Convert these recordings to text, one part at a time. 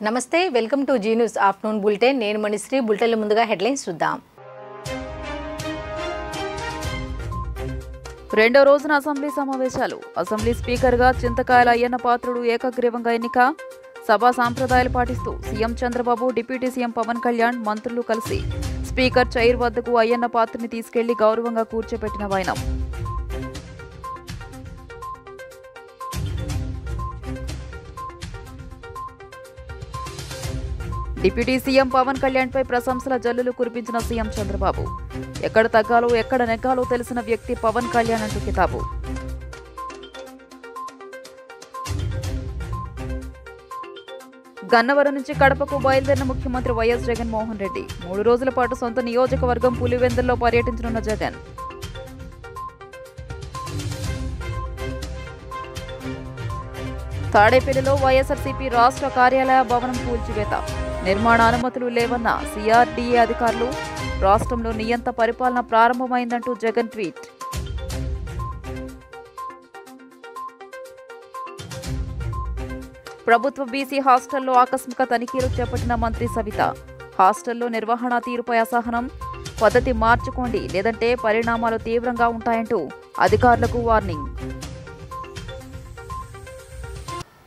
నమస్తే welcome to Zee News afternoon bulletin నేను మణిశ్రీ బులెటిన్ల ముందుగా హెడ్లైన్స్ చూద్దాం రెండో రోజున అసెంబ్లీ సమావేశాలు అసెంబ్లీ స్పీకర్గా చింతకాయల అయ్యన్న పాత్రుడు ఏకగ్రీవంగా ఎన్నిక సభా సాంప్రదాయాలు పాటిస్తూ CM Chandrababu deputy CM Pavan Kalyan మంత్రులు కలిసి స్పీకర్ చైర్ వద్దకు అయ్యన్న పాత్రుని తీసుకెళ్లి గౌరవంగా కూర్చోబెట్టిన వైనం డిప్యూటీ సీఎం పవన్ కళ్యాణ్ పై ప్రశంసల జల్లులు కురిపించిన సీఎం చంద్రబాబు ఎక్కడ తగ్గాలో ఎక్కడ నెగ్గాలో తెలిసిన వ్యక్తి పవన్ కళ్యాణ్ అంటూ కితాబు గన్నవరం నుంచి కడపకు బయలుదేరిన ముఖ్యమంత్రి వైఎస్ జగన్మోహన్ రెడ్డి 3 రోజుల పాటు సొంత నియోజకవర్గం పులివెందుల్లో పర్యటించనున్న జగన్ తాడేపల్లిలో వైఎస్ఆర్సీపీ రాష్ట్ర కార్యాలయ భవనం కూల్చివేత నిర్మాణ అనుమతులు లేవన్న సిఆర్డీఏ అధికారులు రాష్ట్రంలో నియంత పరిపాలన ప్రారంభమైందంటూ జగన్ ట్వీట్ ప్రభుత్వ బీసీ హాస్టల్లో ఆకస్మిక తనిఖీలు చేపట్టిన మంత్రి సవిత హాస్టల్లో నిర్వహణ తీరుపై అసహనం పద్ధతి మార్చుకోండి లేదంటే పరిణామాలు తీవ్రంగా ఉంటాయంటూ అధికారులకు వార్నింగ్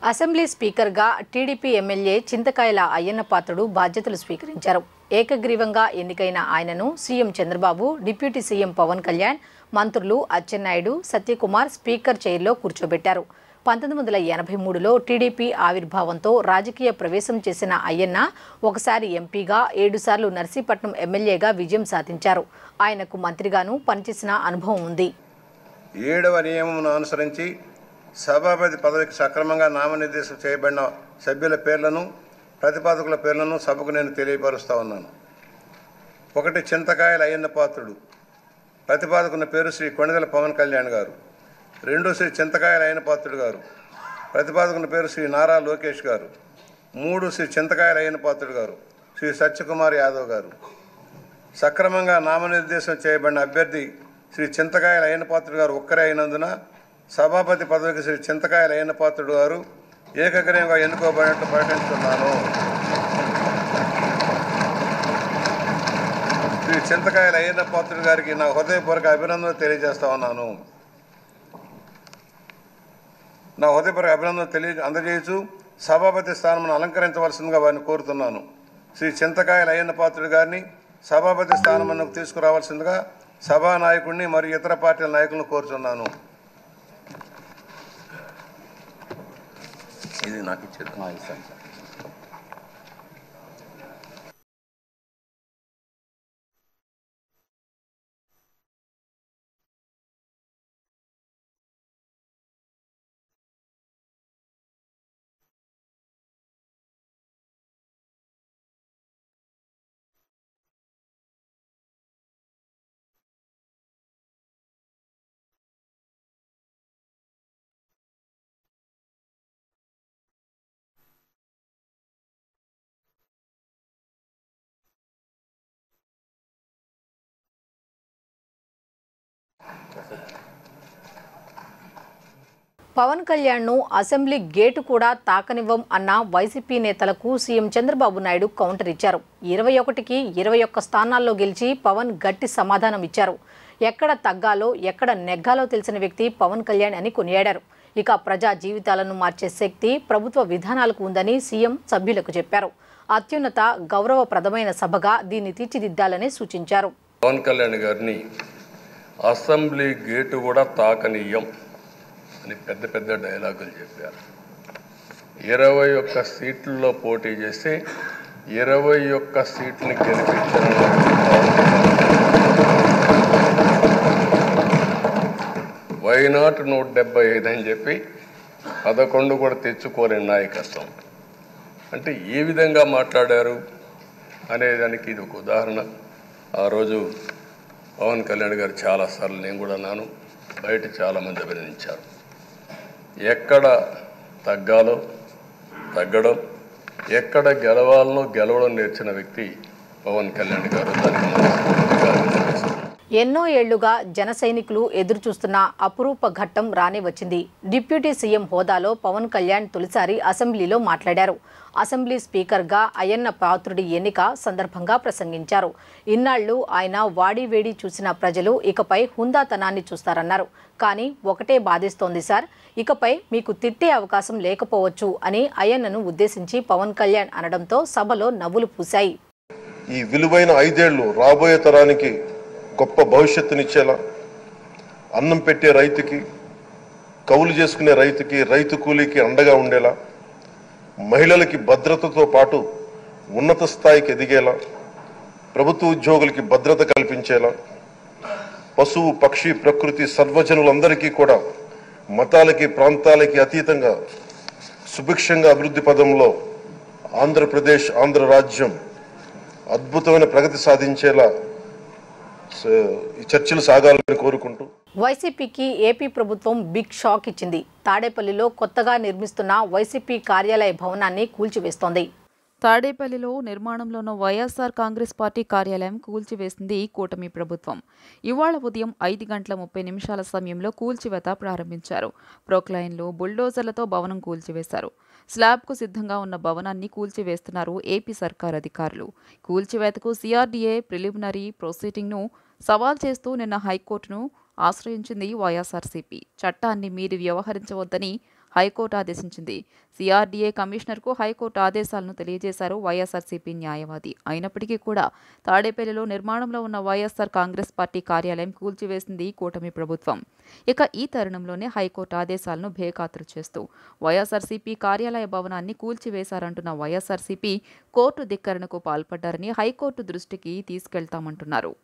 అసెంబ్లీ స్పీకర్గా టీడీపీ ఎమ్మెల్యే చింతకాయల అయ్యన్న పాత్రుడు బాధ్యతలు స్వీకరించారు ఏకగ్రీవంగా ఎన్నికైన ఆయనను CM Chandrababu deputy CM Pavan Kalyan మంత్రులు అచ్చెన్నాయుడు సత్యకుమార్ స్పీకర్ చైర్లో కూర్చోబెట్టారు 1983లో టీడీపీ ఆవిర్భావంతో రాజకీయ ప్రవేశం చేసిన అయ్యన్న ఒకసారి ఎంపీగా 7 సార్లు నర్సీపట్నం ఎమ్మెల్యేగా విజయం సాధించారు ఆయనకు మంత్రిగాను పనిచేసిన అనుభవం ఉంది 7వ నియమమును అనుసరించి సభాపతి పదవికి సక్రమంగా నామనిర్దేశం చేయబడిన సభ్యుల పేర్లను ప్రతిపాదకుల పేర్లను సభకు నేను తెలియపరుస్తా ఉన్నాను. 1 చింతకాయల అయ్యన్న పాత్రుడు, ప్రతిపాదకుల పేరు శ్రీ కొణిదెల పవన్ కళ్యాణ్ గారు. 2 శ్రీ చింతకాయల అయ్యన్న పాత్రుడు గారు, ప్రతిపాదకుల పేరు శ్రీ నారా లోకేష్ గారు. 3 శ్రీ చింతకాయల అయ్యన్న పాత్రుడు గారు, శ్రీ సత్యకుమార్ యాదవ్ గారు. సక్రమంగా నామనిర్దేశం చేయబడిన అభ్యర్థి శ్రీ చింతకాయల అయ్యన్న పాత్రుడు గారు ఒక్కరే అయినందున సభాపతి పదవికి శ్రీ చింతకాయల అయ్యన్న పాత్రుడు గారు ఏకగ్రీవంగా ఎన్నుకోబడినట్లు ప్రకటిస్తున్నాను. శ్రీ చింతకాయల అయ్యన్న పాత్రుడు గారికి నా హృదయపూర్వక అభినందనలు తెలియజేస్తా ఉన్నాను. నా హృదయపూర్వక అభినందనలు అందజేయచ్చు సభాపతి స్థానం అలంకరించవలసిందిగా వారిని కోరుతున్నాను. శ్రీ చింతకాయల అయ్యన్న పాత్రుడు గారిని సభాపతి స్థానం తీసుకురావాల్సిందిగా సభానాయకుడిని మరియు ఇతర పార్టీల నాయకులను కోరుతున్నాను. ఇది నాకు ఇచ్చేది. పవన్ కళ్యాణ్ను అసెంబ్లీ గేటు కూడా తాకనివ్వం అన్న వైసీపీ నేతలకు సీఎం చంద్రబాబు నాయుడు కౌంటర్ ఇచ్చారు. 21కి 21 స్థానాల్లో గెలిచి పవన్ గట్టి సమాధానం ఇచ్చారు. ఎక్కడ తగ్గాలో ఎక్కడ నెగ్గాలో తెలిసిన వ్యక్తి పవన్ కళ్యాణ్ అని కొనియాడారు. ఇక ప్రజా జీవితాలను మార్చే శక్తి ప్రభుత్వ విధానాలకు ఉందని సీఎం సభ్యులకు చెప్పారు. అత్యున్నత గౌరవప్రదమైన సభగా దీన్ని తీర్చిదిద్దాలని సూచించారు. పవన్ కళ్యాణ్ గారిని అసెంబ్లీ గేటు కూడా తాకనీయం అని పెద్ద పెద్ద డైలాగులు చెప్పారు. 21 సీట్లలో పోటీ చేసి 21 సీట్లని గెలిపించారు. వైనాట్ 175 అని చెప్పి 11 కూడా తెచ్చుకోలేని నాయకత్వం. అంటే ఏ విధంగా మాట్లాడారు అనేదానికి ఇది ఒక ఉదాహరణ. ఆ రోజు పవన్ కళ్యాణ్ గారు చాలాసార్లు నేను కూడా నాను బయట చాలామంది అభినందించారు. ఎక్కడ తగ్గాలో తగ్గడం, ఎక్కడ గెలవాలనో గెలవడం నేర్చిన వ్యక్తి పవన్ కళ్యాణ్ గారు. ఎన్నో ఏళ్లుగా జన సైనికులు ఎదురుచూస్తున్న అపురూప ఘట్టం రానే వచ్చింది. డిప్యూటీ సీఎం హోదాలో పవన్ కళ్యాణ్ తొలిసారి అసెంబ్లీలో మాట్లాడారు. అసెంబ్లీ స్పీకర్గా అయ్యన్న పాత్రుడి ఎన్నిక సందర్భంగా ప్రసంగించారు. ఇన్నాళ్లు ఆయన వాడివేడి చూసిన ప్రజలు ఇకపై హుందాతనాన్ని చూస్తారన్నారు. కానీ ఒకటే బాధిస్తోంది సార్, ఇకపై మీకు తిట్టే అవకాశం లేకపోవచ్చు అని అయ్యన్నను ఉద్దేశించి పవన్ కళ్యాణ్ అనడంతో సభలో నవ్వులు పూశాయి. ఈ విలువైన 5 ఏళ్లు రాబోయే తరానికి గొప్ప భవిష్యత్తునిచ్చేలా, అన్నం పెట్టే రైతుకి, కౌలు చేసుకునే రైతుకి, రైతు కూలీకి అండగా ఉండేలా, మహిళలకి భద్రతతో పాటు ఉన్నత స్థాయికి ఎదిగేలా, ప్రభుత్వ ఉద్యోగులకి భద్రత కల్పించేలా, పశువు పక్షి ప్రకృతి సర్వజనులందరికీ కూడా మతాలకి ప్రాంతాలకి అతీతంగా సుభిక్షంగా అభివృద్ధి పదంలో ఆంధ్రప్రదేశ్ ఆంధ్ర రాజ్యం అద్భుతమైన ప్రగతి సాధించేలా ఈ చర్చలు సాగాలని కోరుకుంటూ వైసీపీకి ఏపీ ప్రభుత్వం బిగ్ షాక్ ఇచ్చింది. తాడేపల్లిలో కొత్తగా నిర్మిస్తున్న వైసీపీ కార్యాలయ భవనాన్ని కూల్చివేస్తోంది. తాడేపల్లిలో నిర్మాణంలో ఉన్న వైఎస్ఆర్ కాంగ్రెస్ పార్టీ కార్యాలయం కూల్చివేసింది కూటమి ప్రభుత్వం. ఇవాళ ఉదయం 5:30 సమయంలో కూల్చివేత ప్రారంభించారు. ప్రొక్లైన్లు, బుల్డోజర్లతో భవనం కూల్చివేశారు. స్లాబ్కు సిద్ధంగా ఉన్న భవనాన్ని కూల్చివేస్తున్నారు ఏపీ సర్కార్ అధికారులు. కూల్చివేతకు సిఆర్డీఏ ప్రిలిమినరీ ప్రొసీడింగ్ను సవాల్ చేస్తూ నిన్న హైకోర్టును ఆశ్రయించింది వైఎస్ఆర్సీపీ. చట్టాన్ని మీరి వ్యవహరించవద్దని హైకోర్టు ఆదేశించింది. సిఆర్డీఏ కమిషనర్కు హైకోర్టు ఆదేశాలను తెలియజేశారు వైఎస్ఆర్సీపీ న్యాయవాది. అయినప్పటికీ కూడా తాడేపల్లిలో నిర్మాణంలో ఉన్న వైఎస్ఆర్ కాంగ్రెస్ పార్టీ కార్యాలయం కూల్చివేసింది కూటమి ప్రభుత్వం. ఇక ఈ తరుణంలోనే హైకోర్టు ఆదేశాలను బేఖాతరు చేస్తూ వైఎస్ఆర్సీపీ కార్యాలయ భవనాన్ని కూల్చివేశారంటున్న వైఎస్ఆర్సీపీ కోర్టు ధిక్కరణకు పాల్పడ్డారని హైకోర్టు దృష్టికి తీసుకెళ్తామంటున్నారు.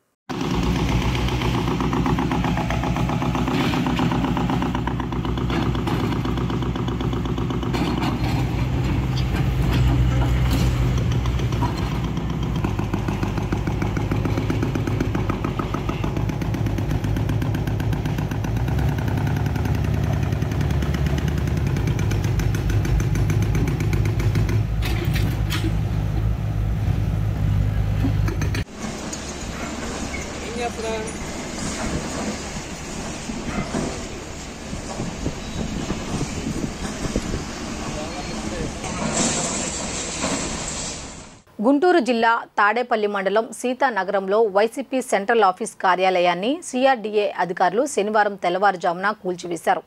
గుంటూరు జిల్లా తాడేపల్లి మండలం సీతానగరంలో వైసీపీ సెంట్రల్ ఆఫీస్ కార్యాలయాన్ని సిఆర్డీఏ అధికారులు శనివారం తెల్లవారుజామున కూల్చివేశారు.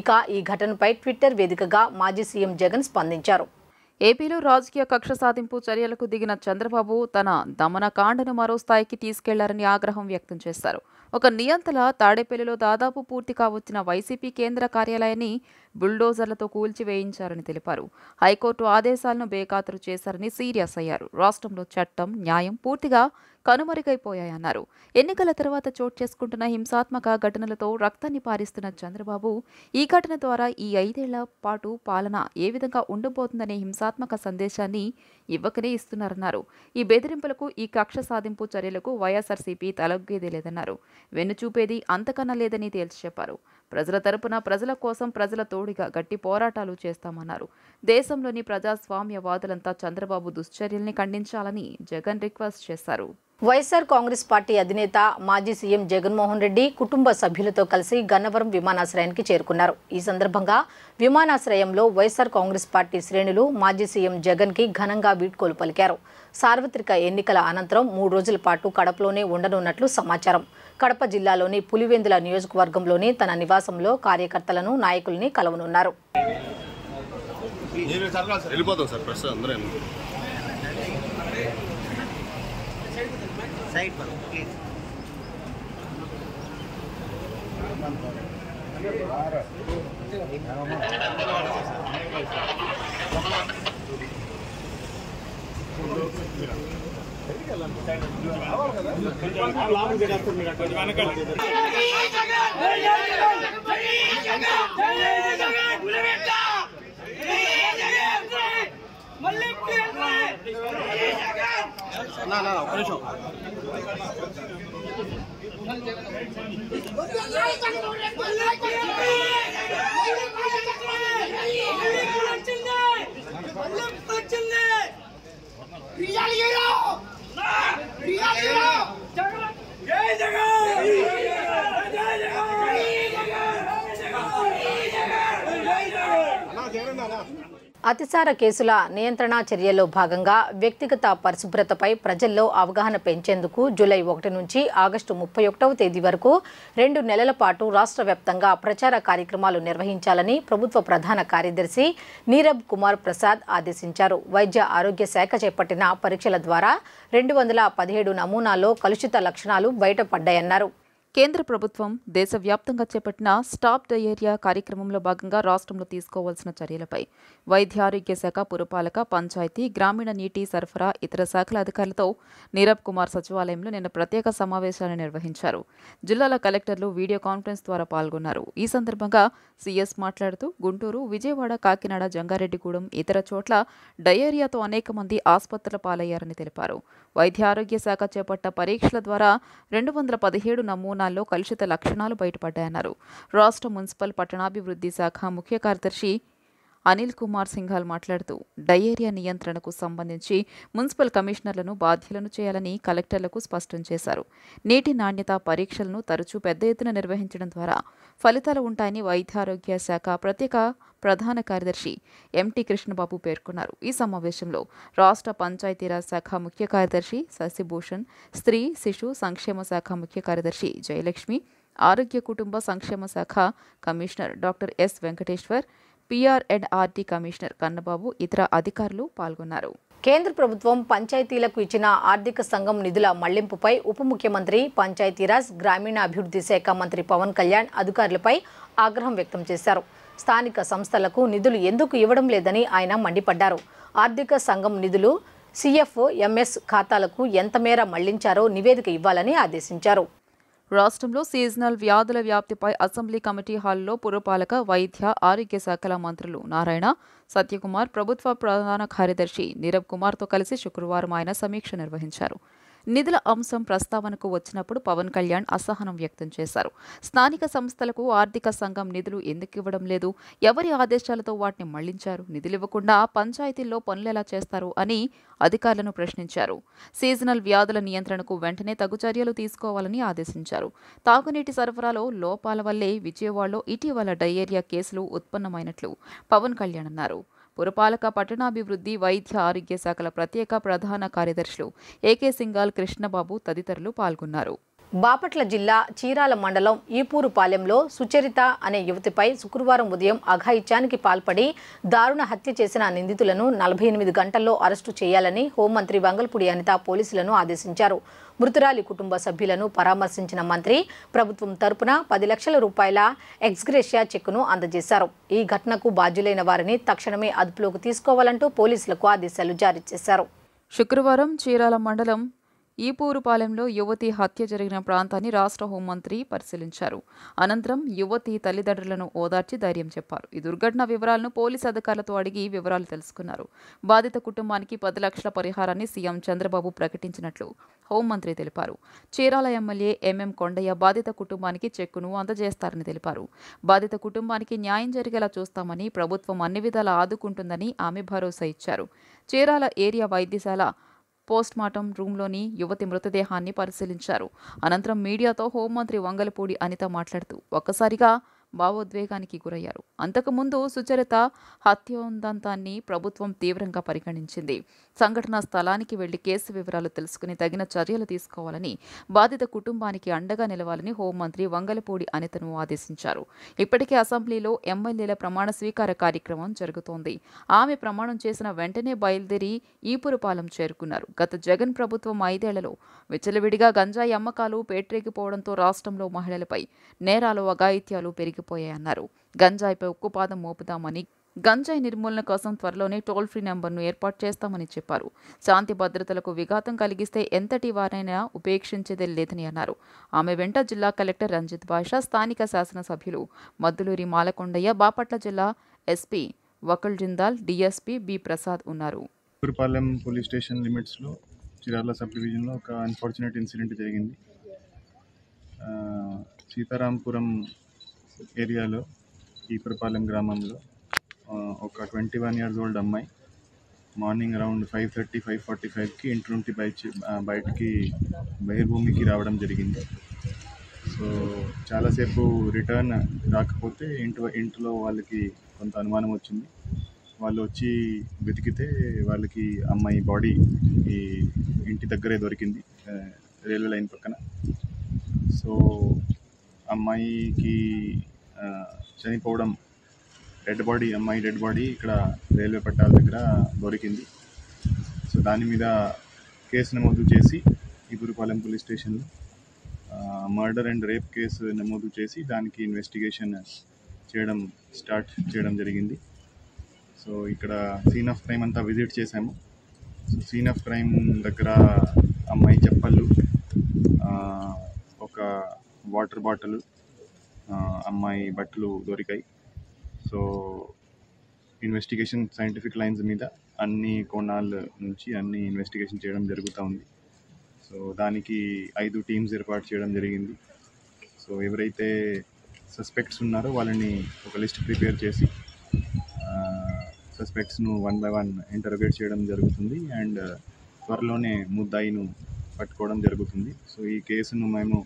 ఇక ఈ ఘటనపై ట్విట్టర్ వేదికగా మాజీ సీఎం జగన్ స్పందించారు. ఏపీలో రాజకీయ కక్ష సాధింపు చర్యలకు దిగిన చంద్రబాబు తన దమనకాండను మరో స్థాయికి తీసుకెళ్లారని ఆగ్రహం వ్యక్తం చేశారు. ఒక నియంతల తాడేపల్లిలో దాదాపు పూర్తి కావచ్చిన వైసీపీ కేంద్ర కార్యాలయాన్ని బుల్డోజర్లతో కూల్చివేయించారని తెలిపారు. హైకోర్టు ఆదేశాలను బేఖాతరు చేశారని సీరియస్ అయ్యారు. రాష్ట్రంలో చట్టం, న్యాయం పూర్తిగా కనుమరుగైపోయాయన్నారు. ఎన్నికల తర్వాత చోటు చేసుకుంటున్న హింసాత్మక ఘటనలతో రక్తాన్ని పారిస్తున్న చంద్రబాబు ఈ ఘటన ద్వారా ఈ 5 ఏళ్ల పాటు పాలన ఏ విధంగా ఉండబోతుందనే హింసాత్మక సందేశాన్ని ఇవ్వకనే ఇస్తున్నారన్నారు. ఈ బెదిరింపులకు, ఈ కక్ష సాధింపు చర్యలకు వైఎస్ఆర్సీపీ తలొగ్గేదే లేదన్నారు. వెన్నుచూపేది అంతకన్నా లేదని తేల్చి చెప్పారు. ప్రజల తరపున, ప్రజల కోసం, ప్రజల తోడుగా గట్టి పోరాటాలు చేస్తామన్నారు. దేశంలోని ప్రజాస్వామ్యవాదులంతా చంద్రబాబు దుశ్చర్యల్ని ఖండించాలని జగన్ రిక్వెస్ట్ చేశారు. వైఎస్ఆర్ కాంగ్రెస్ పార్టీ అధినేత మాజీ సీఎం జగన్మోహన్ రెడ్డి కుటుంబ సభ్యులతో కలిసి గన్నవరం విమానాశ్రయానికి చేరుకున్నారు. ఈ సందర్భంగా విమానాశ్రయంలో వైఎస్ఆర్ కాంగ్రెస్ పార్టీ శ్రేణులు మాజీ సీఎం జగన్కి ఘనంగా వీడ్కోలు పలికారు. సార్వత్రిక ఎన్నికల అనంతరం 3 రోజుల పాటు కడపలోనే ఉండనున్నట్లు సమాచారం. కడప జిల్లాలోని పులివెందుల నియోజకవర్గంలోని తన నివాసంలో కార్యకర్తలను, నాయకుల్ని కలవనున్నారు. రియల్ హీరో అతిసార కేసుల నియంత్రణ చర్యల్లో భాగంగా వ్యక్తిగత పరిశుభ్రతపై ప్రజల్లో అవగాహన పెంచేందుకు జూలై 1 నుంచి ఆగస్టు 31వ తేదీ వరకు 2 నెలల పాటు రాష్ట్ర వ్యాప్తంగా ప్రచార కార్యక్రమాలు నిర్వహించాలని ప్రభుత్వ ప్రధాన కార్యదర్శి నీరబ్ కుమార్ ప్రసాద్ ఆదేశించారు. వైద్య ఆరోగ్య శాఖ చేపట్టిన పరీక్షల ద్వారా 217 నమూనాల్లో కలుషిత లక్షణాలు బయటపడ్డాయన్నారు. కేంద్ర ప్రభుత్వం దేశవ్యాప్తంగా చేపట్టిన స్టాప్ డయేరియా కార్యక్రమంలో భాగంగా రాష్ట్రంలో తీసుకోవాల్సిన చర్యలపై వైద్య ఆరోగ్య శాఖ, పురపాలక, పంచాయతీ, గ్రామీణ నీటి సరఫరా, ఇతర శాఖల అధికారులతో నీరబ్ కుమార్ సచివాలయంలో నిన్న ప్రత్యేక సమావేశాన్ని నిర్వహించారు. జిల్లాల కలెక్టర్లు వీడియో కాన్ఫరెన్స్ ద్వారా పాల్గొన్నారు. ఈ సందర్భంగా సీఎస్ మాట్లాడుతూ గుంటూరు, విజయవాడ, కాకినాడ, జంగారెడ్డిగూడెం, ఇతర చోట్ల డయేరియాతో అనేక మంది ఆసుపత్రుల పాలయ్యారని తెలిపారు. వైద్య ఆరోగ్య శాఖ చేపట్ట పరీక్షల ద్వారా 217 నమూనాల్లో కలుషిత లక్షణాలు బయటపడ్డాయన్నారు. రాష్ట్ర మున్సిపల్ పట్టణాభివృద్ధి శాఖ ముఖ్య కార్యదర్శి అనిల్ కుమార్ సింఘాల్ మాట్లాడుతూ డయేరియా నియంత్రణకు సంబంధించి మున్సిపల్ కమిషనర్లను బాధ్యులను చేయాలని కలెక్టర్లకు స్పష్టం చేశారు. నీటి నాణ్యత పరీక్షలను తరచూ పెద్ద ఎత్తున నిర్వహించడం ద్వారా ఫలితాలు ఉంటాయని వైద్యారోగ్య శాఖ ప్రత్యేక ప్రధాన కార్యదర్శి ఎంటీ కృష్ణబాబు పేర్కొన్నారు. ఈ సమావేశంలో రాష్ట్ర పంచాయతీరాజ్ శాఖ ముఖ్య కార్యదర్శి శశిభూషణ్, స్త్రీ శిశు సంక్షేమ శాఖ ముఖ్య కార్యదర్శి జయలక్ష్మి, ఆరోగ్య కుటుంబ సంక్షేమ శాఖ commissioner doctor yes Venkateshwar, PRNRD commissioner Kannababu, ఇతర అధికారులు పాల్గొన్నారు. కేంద్ర ప్రభుత్వం పంచాయతీలకు ఇచ్చిన ఆర్థిక సంఘం నిధుల మళ్లింపుపై ఉప ముఖ్యమంత్రి, పంచాయతీరాజ్, గ్రామీణాభివృద్ధి శాఖ మంత్రి పవన్ కళ్యాణ్ అధికారులపై ఆగ్రహం వ్యక్తం చేశారు. స్థానిక సంస్థలకు నిధులు ఎందుకు ఇవ్వడం లేదని ఆయన మండిపడ్డారు. ఆర్థిక సంఘం నిధులు CFO-MS ఖాతాలకు ఎంత మేర మళ్లించారో నివేదిక ఇవ్వాలని ఆదేశించారు. రాష్ట్రంలో సీజనల్ వ్యాధుల వ్యాప్తిపై అసెంబ్లీ కమిటీ హాల్లో పురపాలక, వైద్య, ఆరోగ్య శాఖల మంత్రులు నారాయణ, సత్యకుమార్, ప్రభుత్వ ప్రధాన కార్యదర్శి నీరబ్ కుమార్తో కలిసి శుక్రవారం ఆయన సమీక్ష నిర్వహించారు. నిధుల అంశం ప్రస్తావనకు వచ్చినప్పుడు పవన్ కళ్యాణ్ అసహనం వ్యక్తం చేశారు. స్థానిక సంస్థలకు ఆర్థిక సంఘం నిధులు ఎందుకు ఇవ్వడం లేదు, ఎవరి ఆదేశాలతో వాటిని మళ్లించారు, నిధులు ఇవ్వకుండా పంచాయతీల్లో పనులెలా చేస్తారు అని అధికారులను ప్రశ్నించారు. సీజనల్ వ్యాధుల నియంత్రణకు వెంటనే తగు చర్యలు తీసుకోవాలని ఆదేశించారు. తాగునీటి సరఫరాలో లోపాల వల్లే విజయవాడలో ఇటీవల డయేరియా కేసులు ఉత్పన్నమైనట్లు పవన్ కళ్యాణ్ అన్నారు. పురపాలక, పట్టణాభివృద్ధి, వైద్య ఆరోగ్య శాఖల ప్రత్యేక ప్రధాన కార్యదర్శులు AK సింఘాల్, కృష్ణబాబు తదితరులు పాల్గొన్నారు. బాపట్ల జిల్లా చీరాల మండలం ఈపూరుపాలెంలో సుచరిత అనే యువతిపై శుక్రవారం ఉదయం అఘాయిత్యానికి పాల్పడి దారుణ హత్య చేసిన నిందితులను 48 గంటల్లో అరెస్టు చేయాలని హోంమంత్రి వంగల్పూడి అనిత పోలీసులను ఆదేశించారు. మృతురాలి కుటుంబ సభ్యులను పరామర్శించిన మంత్రి ప్రభుత్వం తరపున 10 లక్షల రూపాయల ఎక్స్గ్రేషియా చెక్కును అందజేశారు. ఈ ఘటనకు బాధ్యులైన వారిని తక్షణమే అదుపులోకి తీసుకోవాలంటూ పోలీసులకు ఆదేశాలు జారీ చేశారు. శుక్రవారం చీరాల మండలం ఈపూరుపాలెంలో యువతి హత్య జరిగిన ప్రాంతాన్ని రాష్ట్ర హోంమంత్రి పరిశీలించారు. అనంతరం యువతి తల్లిదండ్రులను ఓదార్చి ధైర్యం చెప్పారు. ఈ దుర్ఘటన వివరాలను పోలీసు అధికారులతో అడిగి వివరాలు తెలుసుకున్నారు. బాధిత కుటుంబానికి 10 లక్షల పరిహారాన్ని సీఎం చంద్రబాబు ప్రకటించినట్లు హోంమంత్రి తెలిపారు. చీరాల ఎమ్మెల్యే MM కొండయ్య బాధిత కుటుంబానికి చెక్కును అందజేస్తారని తెలిపారు. బాధిత కుటుంబానికి న్యాయం జరిగేలా చూస్తామని, ప్రభుత్వం అన్ని విధాలా ఆదుకుంటుందని ఆమె భరోసా ఇచ్చారు. చీరాల ఏరియా వైద్యశాల పోస్ట్మార్టం రూమ్లోని యువతి మృతదేహాన్ని పరిశీలించారు. అనంతరం మీడియాతో హోంమంత్రి వంగలపూడి అనిత మాట్లాడుతూ ఒక్కసారిగా భావోద్వేగానికి గురయ్యారు. అంతకుముందు సుచరిత హత్యోదంతాన్ని ప్రభుత్వం తీవ్రంగా పరిగణించింది. సంఘటనా స్థలానికి వెళ్లి కేసు వివరాలు తెలుసుకుని తగిన చర్యలు తీసుకోవాలని, బాధిత కుటుంబానికి అండగా నిలవాలని హోంమంత్రి వంగలపూడి అనితను ఆదేశించారు. ఇప్పటికే అసెంబ్లీలో ఎమ్మెల్యేల ప్రమాణ స్వీకార కార్యక్రమం జరుగుతోంది. ఆమె ప్రమాణం చేసిన వెంటనే బయలుదేరి ఈపురపాలెం చేరుకున్నారు. గత జగన్ ప్రభుత్వం 5 ఏళ్లలో విచ్చలవిడిగా గంజాయి అమ్మకాలు పేట్రేగిపోవడంతో రాష్ట్రంలో మహిళలపై నేరాలు, అఘాయిత్యాలు పెరిగిపోయాయన్నారు. గంజాయిపై ఉక్కుపాదం మోపుదామని, గంజాయి నిర్మూలన కోసం త్వరలోనే టోల్ ఫ్రీ నెంబర్ను ఏర్పాటు చేస్తామని చెప్పారు. శాంతి భద్రతలకు విఘాతం కలిగిస్తే ఎంతటి వారైనా ఉపేక్షించేదే లేదని అన్నారు. ఆమె వెంట జిల్లా కలెక్టర్ రంజిత్ భాషా, స్థానిక శాసనసభ్యులు మద్దులూరి మాలకొండయ్య, బాపట్ల జిల్లా SP Vakul Jindal, DSP B Prasad ఉన్నారు. ఈపూరుపాలెం పోలీస్ స్టేషన్ లిమిట్స్లో చిరాల సబ్ డివిజన్లో ఒక అన్ఫార్చునేట్ ఇన్సిడెంట్ జరిగింది. సీతారాంపురం ఏరియాలో ఈపూరుపాలెం గ్రామంలో ఒక 21 years old అమ్మాయి మార్నింగ్ అరౌండ్ 5:30 5:45కి ఇంటి నుండి బయటికి బహిర్భూమికి రావడం జరిగింది. సో చాలాసేపు రిటర్న్ రాకపోతే ఇంట్లో వాళ్ళకి కొంత అనుమానం వచ్చింది. వాళ్ళు వచ్చి వెతికితే వాళ్ళకి అమ్మాయి బాడీ ఈ ఇంటి దగ్గరే దొరికింది, రైల్వే లైన్ పక్కన. సో అమ్మాయికి చనిపోవడం అమ్మాయి డెడ్ బాడీ ఇక్కడ రైల్వే పట్టాల దగ్గర దొరికింది. సో దాని మీద కేసు నమోదు చేసి ఇపురుపాలెం పోలీస్ స్టేషన్లో మర్డర్ అండ్ రేప్ కేసు నమోదు చేసి దానికి ఇన్వెస్టిగేషన్ స్టార్ట్ చేయడం జరిగింది. సో ఇక్కడ సీన్ ఆఫ్ క్రైమ్ అంతా విజిట్ చేశాము. సో సీన్ ఆఫ్ క్రైమ్ దగ్గర అమ్మాయి చెప్పలు, ఒక వాటర్ బాటిల్, అమ్మాయి బట్టలు దొరికాయి. సో ఇన్వెస్టిగేషన్ సైంటిఫిక్ లైన్స్ మీద అన్ని కోణాల నుంచి ఇన్వెస్టిగేషన్ చేయడం జరుగుతూ ఉంది. సో దానికి 5 టీమ్స్ ఏర్పాటు చేయడం జరిగింది. సో ఎవరైతే సస్పెక్ట్స్ ఉన్నారో వాళ్ళని ఒక లిస్ట్ ప్రిపేర్ చేసి సస్పెక్ట్స్ను 1 by 1 ఇంటరోగేట్ చేయడం జరుగుతుంది అండ్ త్వరలోనే ముద్దాయిను పట్టుకోవడం జరుగుతుంది. సో ఈ కేసును మేము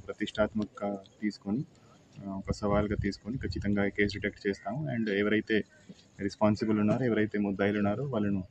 ప్రతిష్టాత్మకంగా తీసుకొని ఒక సవాల్గా తీసుకొని ఖచ్చితంగా ఈ కేసు డిటెక్ట్ చేస్తాము అండ్ ఎవరైతే రెస్పాన్సిబుల్ ఉన్నారో, ఎవరైతే ముద్దాయిలు ఉన్నారో వాళ్ళను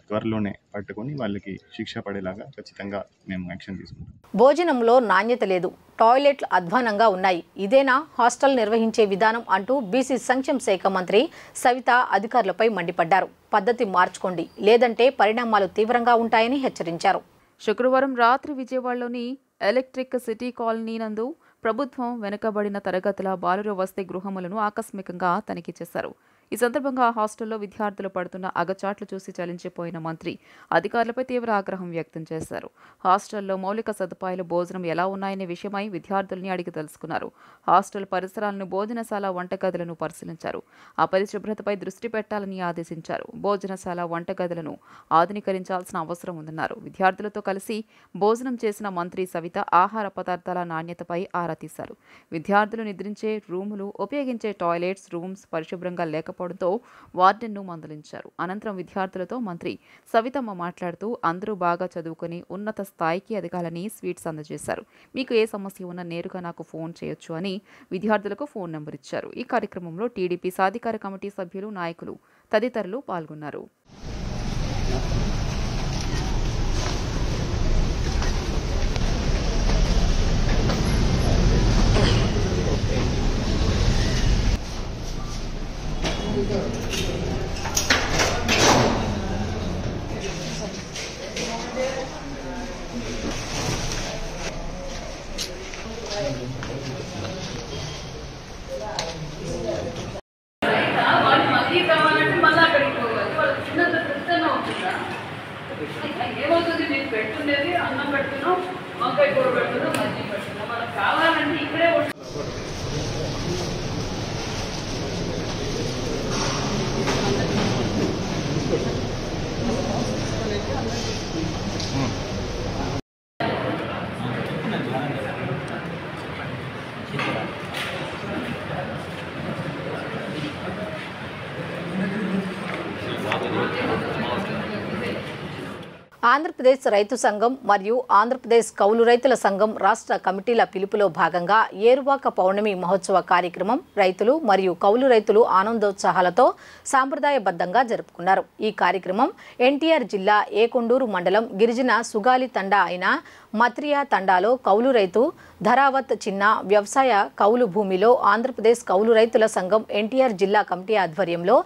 త్వరలోనే పట్టుకొని వాళ్ళకి శిక్ష పడేలాగా ఖచ్చితంగా మేము యాక్షన్ తీసుకుంటాం. భోజనంలో నాణ్యత లేదు, టాయిలెట్లు అధ్వానంగా ఉన్నాయి, ఇదేనా హాస్టల్ నిర్వహించే విధానం అంటూ బీసీ సంక్షేమ శాఖ మంత్రి సవిత అధికారులపై మండిపడ్డారు. పద్ధతి మార్చుకోండి, లేదంటే పరిణామాలు తీవ్రంగా ఉంటాయని హెచ్చరించారు. శుక్రవారం రాత్రి విజయవాడలోని ఎలక్ట్రిక్ సిటీ కాలనీ నందు ప్రభుత్వం వెనుకబడిన తరగతుల బాలుర వసతి గృహములను ఆకస్మికంగా తనిఖీ చేశారు. ఈ సందర్భంగా హాస్టల్లో విద్యార్థులు పడుతున్న అగచాట్లు చూసి చలించిపోయిన మంత్రి అధికారులపై తీవ్ర ఆగ్రహం వ్యక్తం చేశారు. హాస్టల్లో మౌలిక సదుపాయాలు, భోజనం ఎలా ఉన్నాయనే విషయమై విద్యార్థుల్ని అడిగి తెలుసుకున్నారు. హాస్టల్ పరిసరాలను, భోజనశాల, వంటగదులను పరిశీలించారు. అపరిశుభ్రతపై దృష్టి పెట్టాలని ఆదేశించారు. భోజనశాల, వంటగదులను ఆధునీకరించాల్సిన అవసరం ఉందన్నారు. విద్యార్థులతో కలిసి భోజనం చేసిన మంత్రి సవిత ఆహార పదార్థాల నాణ్యతపై ఆరా తీశారు. విద్యార్థులు నిద్రించే రూములు, ఉపయోగించే టాయిలెట్స్, రూమ్స్ పరిశుభ్రంగా లేకపోవడంతో వార్డెన్ను మందలించారు. అనంతరం విద్యార్థులతో మంత్రి సవితమ్మ మాట్లాడుతూ అందరూ బాగా చదువుకుని ఉన్నత స్థాయికి ఎదగాలని స్వీట్స్ అందజేశారు. మీకు ఏ సమస్య ఉన్నా నేరుగా నాకు ఫోన్ చేయొచ్చు అని విద్యార్థులకు ఫోన్ నెంబర్ ఇచ్చారు. ఈ కార్యక్రమంలో టీడీపీ సాధికార కమిటీ సభ్యులు, నాయకులు తదితరులు పాల్గొన్నారు. ఏమవుతుంది, మీరు పెట్టుకునేది అన్నం పెడుతున్నాం, వంకాయ కూర పెడుతున్నాం, మజ్జిగ పెడుతున్నాం, మనకు కావాలంటే ఇక్కడే ఆంధ్రప్రదేశ్ రైతు సంఘం మరియు ఆంధ్రప్రదేశ్ కౌలు రైతుల సంఘం రాష్ట్ర కమిటీల పిలుపులో భాగంగా ఏరువాక పౌర్ణమి మహోత్సవ కార్యక్రమం రైతులు మరియు కౌలు రైతులు ఆనందోత్సాహాలతో సాంప్రదాయబద్ధంగా జరుపుకున్నారు. ఈ కార్యక్రమం ఎన్టీఆర్ జిల్లా ఏకొండూరు మండలం గిరిజన సుగాలి తండా అయిన మత్రియా తండాలో కౌలు రైతు ధరావత్ చిన్న వ్యవసాయ కౌలు భూమిలో ఆంధ్రప్రదేశ్ కౌలు రైతుల సంఘం ఎన్టీఆర్ జిల్లా కమిటీ ఆధ్వర్యంలో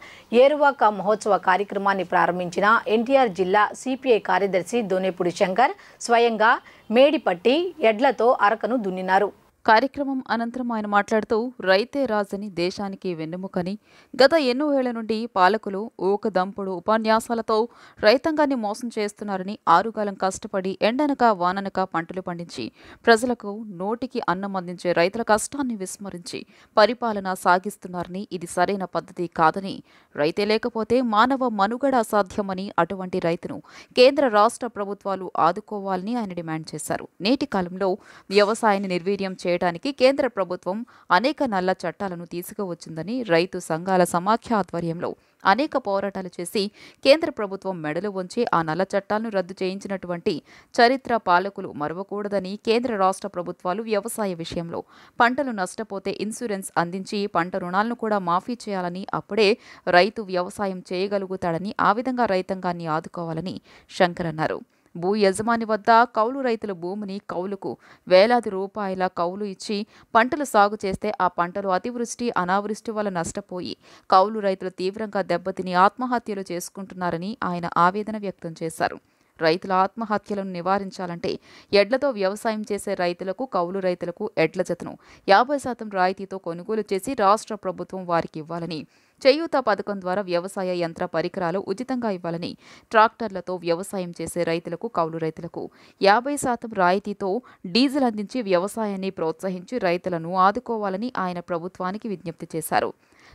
ఏరువాక మహోత్సవ కార్యక్రమాన్ని ప్రారంభించిన ఎన్టీఆర్ జిల్లా సిపిఐ కార్యదర్శి దోనేపూడి శంకర్ స్వయంగా మేడిపట్టి ఎడ్లతో అరకను దున్నినారు. కార్యక్రమం అనంతరం ఆయన మాట్లాడుతూ రైతే రాజని, దేశానికి వెన్నెముకని, గత ఎన్నో ఏళ్ల నుండి పాలకులు ఊకదంపుడు ఉపన్యాసాలతో రైతాంగాన్ని మోసం చేస్తున్నారని, ఆరుగాలం కష్టపడి ఎండనక వాననక పంటలు పండించి ప్రజలకు నోటికి అన్నం అందించే రైతుల కష్టాన్ని విస్మరించి పరిపాలన సాగిస్తున్నారని, ఇది సరైన పద్ధతి కాదని, రైతే లేకపోతే మానవ మనుగడ అసాధ్యమని, అటువంటి రైతును కేంద్ర రాష్ట్ర ప్రభుత్వాలు ఆదుకోవాలని ఆయన డిమాండ్ చేశారు. నేటి కాలంలో వ్యవసాయాన్ని నిర్వీర్యం చేయడం చేయడానికి కేంద్ర ప్రభుత్వం అనేక నల్ల చట్టాలను తీసుకువచ్చిందని రైతు సంఘాల సమాఖ్య ఆధ్వర్యంలో అనేక పోరాటాలు చేసి కేంద్ర ప్రభుత్వం మెడలు వంచి ఆ నల్ల చట్టాలను రద్దు చేయించినటువంటి చరిత్ర పాలకులు మరవకూడదని కేంద్ర రాష్ట్ర ప్రభుత్వాలు వ్యవసాయ విషయంలో పంటలు నష్టపోతే ఇన్సూరెన్స్ అందించి పంట రుణాలను కూడా మాఫీ చేయాలని, అప్పుడే రైతు వ్యవసాయం చేయగలుగుతాడని, ఆ విధంగా రైతాంగాన్ని ఆదుకోవాలని శంకర్ అన్నారు. భూ యజమాని వద్ద కౌలు రైతుల భూమిని కౌలుకు వేలాది రూపాయల కౌలు ఇచ్చి పంటలు సాగు చేస్తే ఆ పంటలు అతివృష్టి అనావృష్టి వల్ల నష్టపోయి కౌలు రైతులు తీవ్రంగా దెబ్బతిని ఆత్మహత్యలు చేసుకుంటున్నారని ఆయన ఆవేదన వ్యక్తం చేశారు. రైతుల ఆత్మహత్యలను నివారించాలంటే ఎడ్లతో వ్యవసాయం చేసే రైతులకు, కౌలు రైతులకు ఎడ్ల జతను 50% రాయితీతో కొనుగోలు చేసి రాష్ట్ర ప్రభుత్వం వారికి ఇవ్వాలని, చేయూత పథకం ద్వారా వ్యవసాయ యంత్ర పరికరాలు ఉచితంగా ఇవ్వాలని, ట్రాక్టర్లతో వ్యవసాయం చేసే రైతులకు, కౌలు రైతులకు 50% రాయితీతో డీజిల్ అందించి వ్యవసాయాన్ని ప్రోత్సహించి రైతులను ఆదుకోవాలని ఆయన ప్రభుత్వానికి విజ్ఞప్తి చేశారు.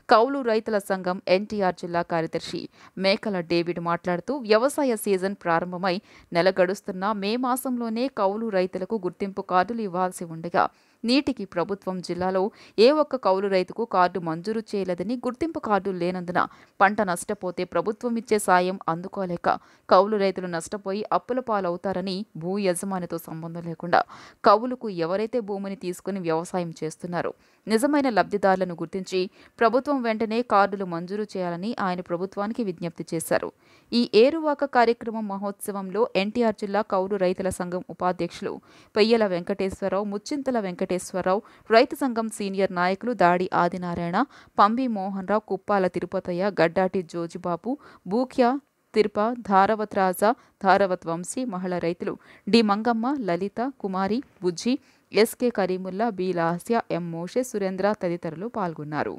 కౌలు రైతుల సంఘం ఎన్టీఆర్ జిల్లా కార్యదర్శి మేకల డేవిడ్ మాట్లాడుతూ, వ్యవసాయ సీజన్ ప్రారంభమై నెల గడుస్తున్న మే మాసంలోనే కౌలు రైతులకు గుర్తింపు కార్డులు ఇవ్వాల్సి ఉండగా నీటికి ప్రభుత్వం జిల్లాలో ఏ ఒక్క కౌలు రైతుకు కార్డు మంజూరు చేయలేదని, గుర్తింపు కార్డు లేనందున పంట నష్టపోతే ప్రభుత్వం ఇచ్చే సాయం అందుకోలేక కౌలు రైతులు నష్టపోయి అప్పుల పాలవుతారని, భూ యజమానితో సంబంధం లేకుండా కౌలుకు ఎవరైతే భూమిని తీసుకుని వ్యవసాయం చేస్తున్నారో నిజమైన లబ్ధిదారులను గుర్తించి ప్రభుత్వం వెంటనే కార్డులు మంజూరు చేయాలని ఆయన ప్రభుత్వానికి విజ్ఞప్తి చేశారు. ఈ ఏరువాక కార్యక్రమం మహోత్సవంలో ఎన్టీఆర్ జిల్లా కౌలు రైతుల సంఘం ఉపాధ్యక్షులు పెయ్యల వెంకటేశ్వరరావు, ముచ్చింతల వెంకటేశ్వరరావు, రైతు సంఘం సీనియర్ నాయకులు దాడి ఆదినారాయణ, పంబి మోహన్ రావు, కుప్పాల తిరుపతయ్య, గడ్డాటి జోజిబాబు, బూఖ్య తిరుప, ధారవత్ రాజా, ధారవత్ వంశీ, మహిళా రైతులు డి మంగమ్మ, లలిత, కుమారి, బుజ్జి, ఎస్కే కరీముల్లా, బి లాస్య, ఎం మోషే, సురేంద్ర తదితరులు పాల్గొన్నారు.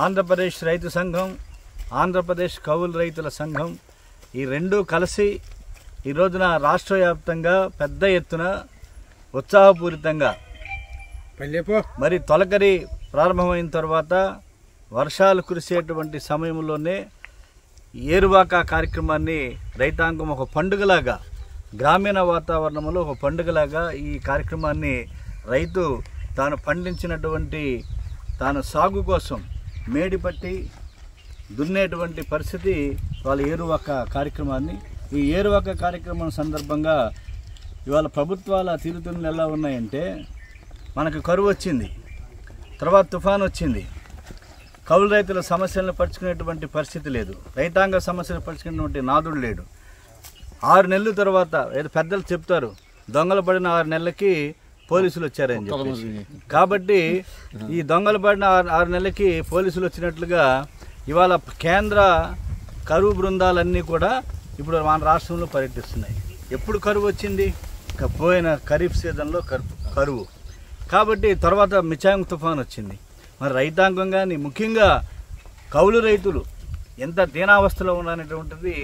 ఆంధ్రప్రదేశ్ రైతు సంఘం, ఆంధ్రప్రదేశ్ కౌలు రైతుల సంఘం ఈ రెండూ కలిసి ఈ రోజున రాష్ట్ర వ్యాప్తంగా పెద్ద ఎత్తున ఉత్సాహపూరితంగా మరి తొలకరి ప్రారంభమైన తర్వాత వర్షాలు కురిసేటువంటి సమయంలోనే ఏరువాక కార్యక్రమాన్ని రైతాంగం ఒక పండుగలాగా, గ్రామీణ వాతావరణంలో ఒక పండుగలాగా ఈ కార్యక్రమాన్ని రైతు తాను పండించినటువంటి తాను సాగు కోసం మేడిపట్టి దున్నేటువంటి పరిస్థితి వాళ్ళ ఏరువాక కార్యక్రమాన్ని. ఈ ఏరువాక కార్యక్రమం సందర్భంగా ఇవాళ ప్రభుత్వాల తీరుతెన్నులు ఎలా ఉన్నాయంటే, మనకు కరువు వచ్చింది, తర్వాత తుఫాను వచ్చింది, కౌలు రైతుల సమస్యలను పరుచుకునేటువంటి పరిస్థితి లేదు, రైతాంగ సమస్యలు పరుచుకునేటువంటి నాదుడు లేడు. 6 నెలల తర్వాత ఏదో పెద్దలు చెప్తారు, దొంగలు పడిన 6 నెలలకి పోలీసులు వచ్చారని చెప్పి. కాబట్టి ఈ దొంగలు పడిన 6 నెలలకి పోలీసులు వచ్చినట్లుగా ఇవాళ కేంద్ర కరువు బృందాలన్నీ కూడా ఇప్పుడు మన రాష్ట్రంలో పర్యటిస్తున్నాయి. ఎప్పుడు కరువు వచ్చింది? పోయిన ఖరీఫ్ సీజన్లో కరువు. కాబట్టి తర్వాత మిచాంగ్ తుఫాన్ వచ్చింది. మరి రైతాంగం కానీ ముఖ్యంగా కౌలు రైతులు ఎంత దీనావస్థలో ఉన్నారనేటువంటిది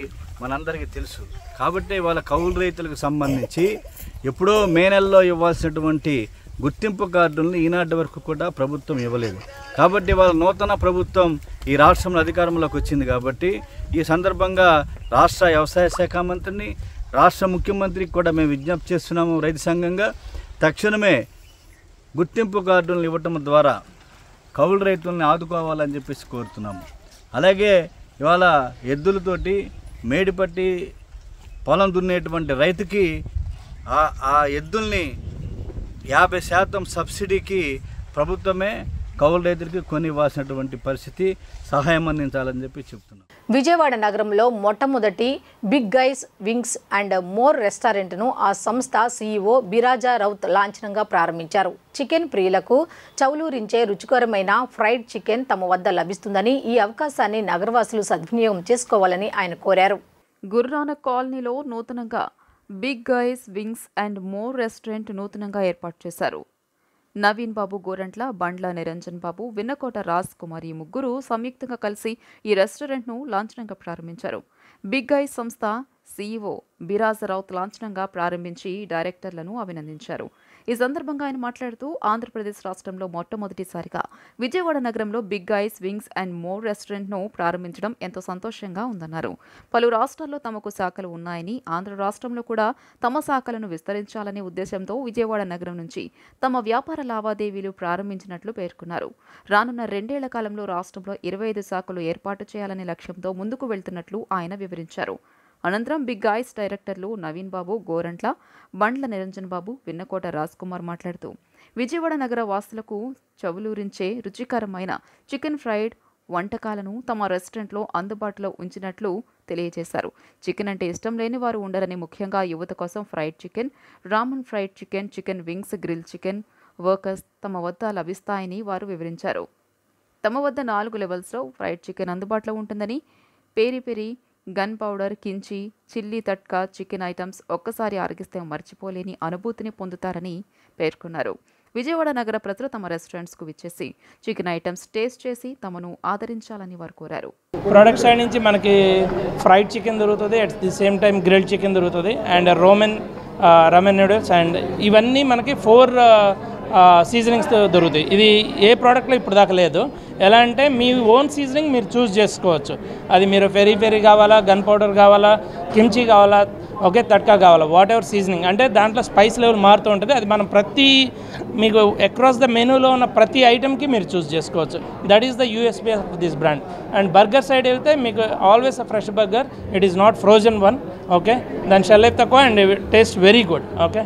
మనందరికీ తెలుసు. కాబట్టి వాళ్ళ కౌలు రైతులకు సంబంధించి ఎప్పుడో మే నెలలో ఇవ్వాల్సినటువంటి గుర్తింపు కార్డులను ఈనాటి వరకు కూడా ప్రభుత్వం ఇవ్వలేదు. కాబట్టి వాళ్ళ నూతన ప్రభుత్వం ఈ రాష్ట్రంలో అధికారంలోకి వచ్చింది. కాబట్టి ఈ సందర్భంగా రాష్ట్ర వ్యవసాయ శాఖ మంత్రిని, రాష్ట్ర ముఖ్యమంత్రికి కూడా మేము విజ్ఞప్తి చేస్తున్నాము. రైతు సంఘంగా తక్షణమే గుర్తింపు కార్డులను ఇవ్వటం ద్వారా కౌలు రైతులను ఆదుకోవాలని చెప్పేసి కోరుతున్నాము. అలాగే ఇవాళ ఎద్దులతోటి మేడిపట్టి పొలం దున్నేటువంటి రైతుకి ఆ ఎద్దుల్ని 50% సబ్సిడీకి ప్రభుత్వమే కౌలు రైతులకి కొని ఇవ్వాల్సినటువంటి పరిస్థితి, సహాయం అందించాలని చెప్పి చెప్తున్నాం. విజయవాడ నగరంలో మొట్టమొదటి big guys wings and more రెస్టారెంట్ను ఆ సంస్థ సీఈఓ బిరాజా రౌత్ లాంఛనంగా ప్రారంభించారు. చికెన్ ప్రియులకు చౌలూరించే రుచికరమైన ఫ్రైడ్ చికెన్ తమ వద్ద లభిస్తుందని, ఈ అవకాశాన్ని నగరవాసులు సద్వినియోగం చేసుకోవాలని ఆయన కోరారు. గురునానక్ కాలనీలో నూతనంగా big guys wings and more restaurant నూతనంగా ఏర్పాటు చేశారు. నవీన్ బాబు గోరంట్ల, బండ్ల నిరంజన్ బాబు, విన్నకోట రాజ్ కుమార్ ఈ ముగ్గురు సంయుక్తంగా కలిసి ఈ రెస్టారెంట్ను లాంఛనంగా ప్రారంభించారు. బిగ్ గైస్ సంస్థ సీఈఓ బిరాజ్ రౌత్ లాంఛనంగా ప్రారంభించి డైరెక్టర్లను అభినందించారు. ఈ సందర్భంగా ఆయన మాట్లాడుతూ ఆంధ్రప్రదేశ్ రాష్ట్రంలో మొట్టమొదటిసారిగా విజయవాడ నగరంలో big ice wings and more రెస్టారెంట్ను ప్రారంభించడం ఎంతో సంతోషంగా ఉందన్నారు. పలు రాష్ట్రాల్లో తమకు శాఖలు ఉన్నాయని, ఆంధ్ర రాష్ట్రంలో కూడా తమ శాఖలను విస్తరించాలనే ఉద్దేశంతో విజయవాడ నగరం నుంచి తమ వ్యాపార లావాదేవీలు ప్రారంభించినట్లు పేర్కొన్నారు. రానున్న 2 ఏళ్ల కాలంలో రాష్ట్రంలో 25 శాఖలు ఏర్పాటు చేయాలనే లక్ష్యంతో ముందుకు వెళ్తున్నట్లు ఆయన వివరించారు. అనంతరం బిగ్ ఐస్ డైరెక్టర్లు నవీన్ బాబు, గోరంట్ల, బండ్ల నిరంజన్ బాబు, విన్నకోట రాజ్ కుమార్ మాట్లాడుతూ విజయవాడ నగర వాసులకు చవులూరించే రుచికరమైన చికెన్ ఫ్రైడ్ వంటకాలను తమ రెస్టారెంట్లో అందుబాటులో ఉంచినట్లు తెలియజేశారు. చికెన్ అంటే ఇష్టం లేని వారు ఉండరని, ముఖ్యంగా యువత కోసం fried chicken, ramen fried chicken, chicken wings, grill chicken workers తమ వద్ద లభిస్తాయని వారు వివరించారు. తమ వద్ద 4 లెవెల్స్లో ఫ్రైడ్ చికెన్ అందుబాటులో ఉంటుందని, peri peri, gun powder, kimchi, chilli tadka chicken items ఒక్కసారి ఆరగిస్తే మర్చిపోలేని అనుభూతిని పొందుతారని పేర్కొన్నారు. విజయవాడ నగర ప్రజలు తమ రెస్టారెంట్స్కు విచ్చేసి చికెన్ ఐటమ్స్ టేస్ట్ చేసి తమను ఆదరించాలని వారు కోరారు. ప్రోడక్ట్ సైడ్ నుంచి మనకి ఫ్రైడ్ చికెన్ దొరుకుతుంది, at the same time grilled chicken దొరుకుతుంది, అండ్ రమెన్ నూడిల్స్, అండ్ ఇవన్నీ మనకి 4 సీజనింగ్స్ దొరుకుతాయి. ఇది ఏ ప్రోడక్ట్లో ఇప్పుడు దాకా లేదు. ఎలా అంటే మీ ఓన్ సీజనింగ్ మీరు చూస్ చేసుకోవచ్చు. అది మీరు పెరి కావాలా, గన్ పౌడర్ కావాలా, కిమ్చి కావాలా, ఓకే తట్కా కావాలా, వాట్ ఎవర్ సీజనింగ్, అంటే దాంట్లో స్పైస్ లెవెల్ మారుతూ ఉంటుంది. అది మనం మీకు అక్రాస్ ద మెనూలో ఉన్న ప్రతి ఐటమ్కి మీరు చూస్ చేసుకోవచ్చు. That is the USP of this brand. And burger side అయితే మీకు always a fresh burger, it is not frozen one, okay, దాని షెల్ లైఫ్ తక్కువ and taste very good, okay.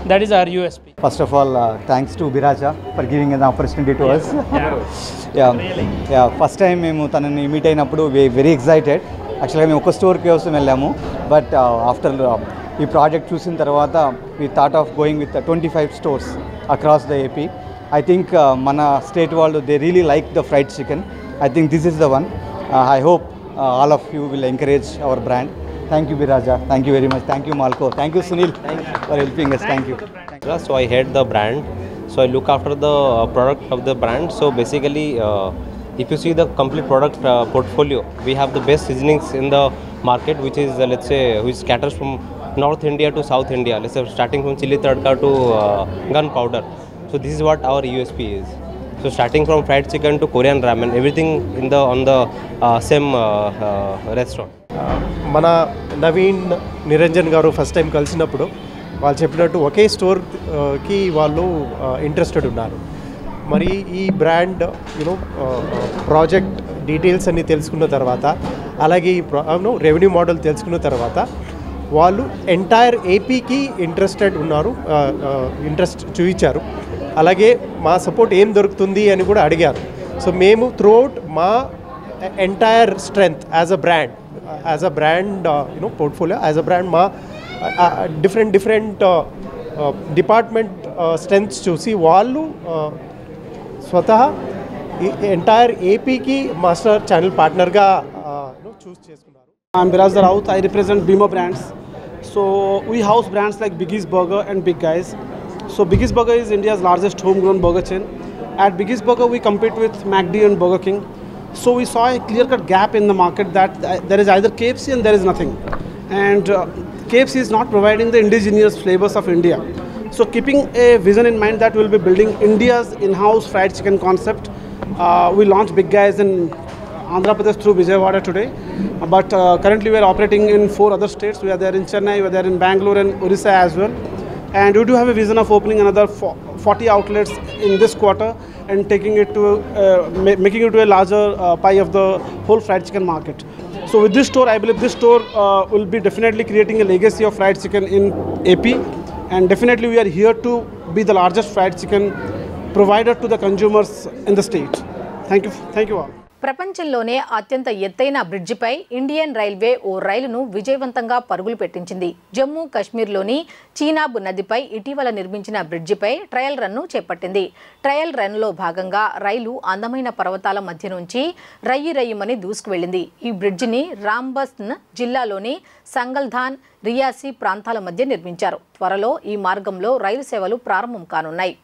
That is our USP. First of all, thanks to Biraja for giving an opportunity to us. First time మేము తనని meet అయినప్పుడు very excited. యాక్చువల్గా మేము ఒక స్టోర్కి కోసం వెళ్ళాము, బట్ ఆఫ్టర్ ఈ ప్రాజెక్ట్ చూసిన తర్వాత we thought of going with 25 stores across the AP. I think మన స్టేట్ వాళ్ళు they really like the fried chicken. I think this is the one. I hope all of you will encourage our brand. Thank you, Biraja. Thank you very much. Thank you, Malko. Thank you, Sunil, for helping us. Thank you. So I head the brand. So I look after the product of the brand. So basically, if you see the complete product portfolio, we have the best seasonings in the market, which is let's say which caters from North India to South India. Let's say starting from chili tadka to gun powder. So this is what our USP is. So starting from fried chicken to Korean ramen, everything on the same restaurant. మన నవీన్ నిరంజన్ గారు first time కలిసినప్పుడు వాళ్ళు చెప్పినట్టు ఒకే స్టోర్కి వాళ్ళు interested ఉన్నారు. మరి ఈ బ్రాండ్ ప్రాజెక్ట్ డీటెయిల్స్ అన్నీ తెలుసుకున్న తర్వాత, అలాగే ఈ రెవెన్యూ మోడల్ తెలుసుకున్న తర్వాత వాళ్ళు ఎంటైర్ ఏపీకి ఇంట్రెస్టెడ్ ఉన్నారు, ఇంట్రెస్ట్ చూపించారు. అలాగే మా సపోర్ట్ ఏం దొరుకుతుంది అని కూడా అడిగారు. సో మేము త్రూఅవుట్ మా entire strength as a brand portfolio, as a brand మా different డిపార్ట్మెంట్ స్ట్రెంగ్త్స్ చూసి వాళ్ళు స్వతహా ఎంటైర్ ఏపీకి మాస్టర్ ఛానల్ పార్ట్నర్గా చూస్ చేసుకున్నారు. I'm Biraj Raut. I represent Bimo Brands. So we house brands like Biggie's Burger and Big Guys. So Biggie's Burger is India's largest homegrown burger chain. At Biggie's Burger we compete with McD and Burger King. So we saw a clear-cut gap in the market that there is either KFC and there is nothing. And KFC is not providing the indigenous flavors of India. So keeping a vision in mind that we will be building India's in-house fried chicken concept, we launched Big Guys in Andhra Pradesh through Vijayawada today. But currently we are operating in 4 other states. We are there in Chennai, we are there in Bangalore and Orissa as well. And we do have a vision of opening another 40 outlets in this quarter and taking it to making it to a larger pie of the whole fried chicken market. So with this store, I believe this store will be definitely creating a legacy of fried chicken in AP, and definitely we are here to be the largest fried chicken provider to the consumers in the state. Thank you all. ప్రపంచంలోనే అత్యంత ఎత్తైన బ్రిడ్జిపై Indian railway ఓ రైలును విజయవంతంగా పరుగులు పెట్టించింది. జమ్మూ కాశ్మీర్లోని చీనాబ్ నదిపై ఇటీవల నిర్మించిన బ్రిడ్జిపై ట్రయల్ రన్ను చేపట్టింది. ట్రయల్ రన్లో భాగంగా రైలు అందమైన పర్వతాల మధ్య నుంచి రయ్యిమని దూసుకువెళ్లింది. ఈ బ్రిడ్జిని రాంబన్ జిల్లాలోని సంగల్ధాన్, రియాసీ ప్రాంతాల మధ్య నిర్మించారు. త్వరలో ఈ మార్గంలో రైలు సేవలు ప్రారంభం కానున్నాయి.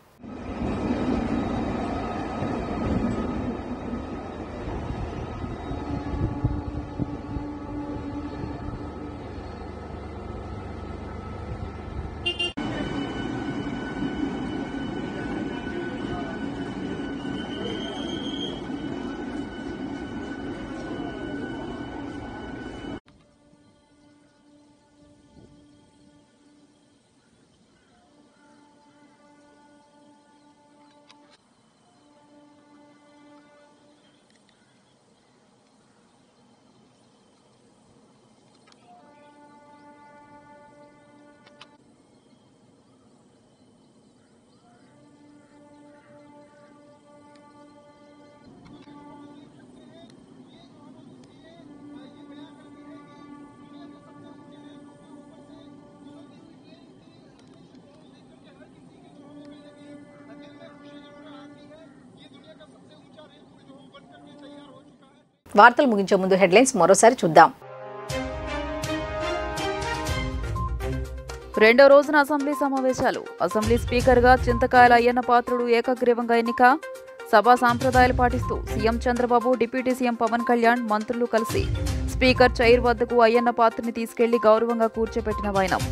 వార్తలు ముగించే ముందు హెడ్లైన్స్ మరోసారి చూద్దాం. రెండో రోజున అసెంబ్లీ సమావేశాలు. అసెంబ్లీ స్పీకర్గా చింతకాయల అయ్యన్న పాత్రుడు ఏకగ్రీవంగా ఎన్నిక. సభా సాంప్రదాయాలు పాటిస్తూ CM Chandrababu, deputy CM Pavan Kalyan మంత్రులు కలిసి స్పీకర్ చైర్ వద్దకు అయ్యన్న పాత్రుని తీసుకెళ్లి గౌరవంగా కూర్చోబెట్టిన వైనం.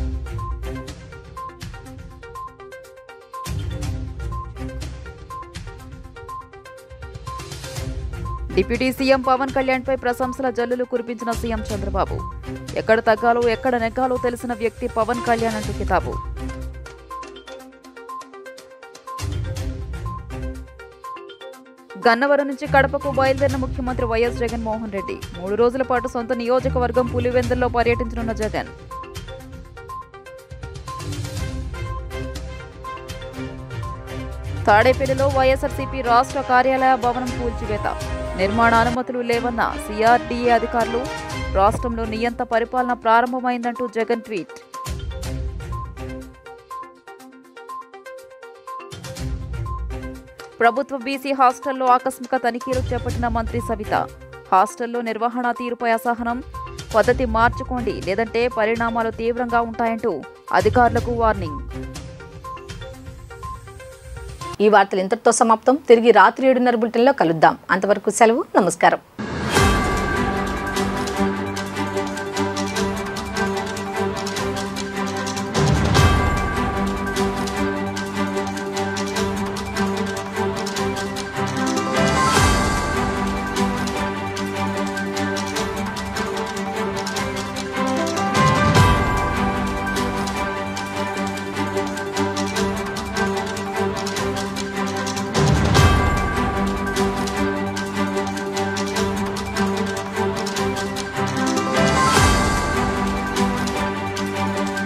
డిప్యూటీ సీఎం పవన్ కళ్యాణ్ పై ప్రశంసల జల్లులు కురిపించిన సీఎం చంద్రబాబు. ఎక్కడ తగ్గాలో ఎక్కడ నెగ్గాలో తెలిసిన వ్యక్తి పవన్ కళ్యాణ్ అంటూ కితాబు. గన్నవరం నుంచి కడపకు బయలుదేరిన ముఖ్యమంత్రి వైఎస్ జగన్మోహన్ రెడ్డి 3 రోజుల పాటు సొంత నియోజకవర్గం పులివెందుల్లో పర్యటించనున్న జగన్. తాడేపల్లిలో వైఎస్ఆర్సీపీ రాష్ట్ర కార్యాలయ భవనం కూల్చివేత. నిర్మాణ అనుమతులు లేవన్న సిఆర్డీఏ అధికారులు. రాష్ట్రంలో నియంత పరిపాలన ప్రారంభమైందంటూ జగన్ ట్వీట్. ప్రభుత్వ బీసీ హాస్టల్లో ఆకస్మిక తనిఖీలు చేపట్టిన మంత్రి సవిత. హాస్టల్లో నిర్వహణ తీరుపై అసహనం. పద్ధతి మార్చుకోండి లేదంటే పరిణామాలు తీవ్రంగా ఉంటాయంటూ అధికారులకు వార్నింగ్. ఈ వార్తలు ఇంతటితో సమాప్తం. తిరిగి రాత్రి 7:30 బులెటిన్లో కలుద్దాం. అంతవరకు సెలవు. నమస్కారం.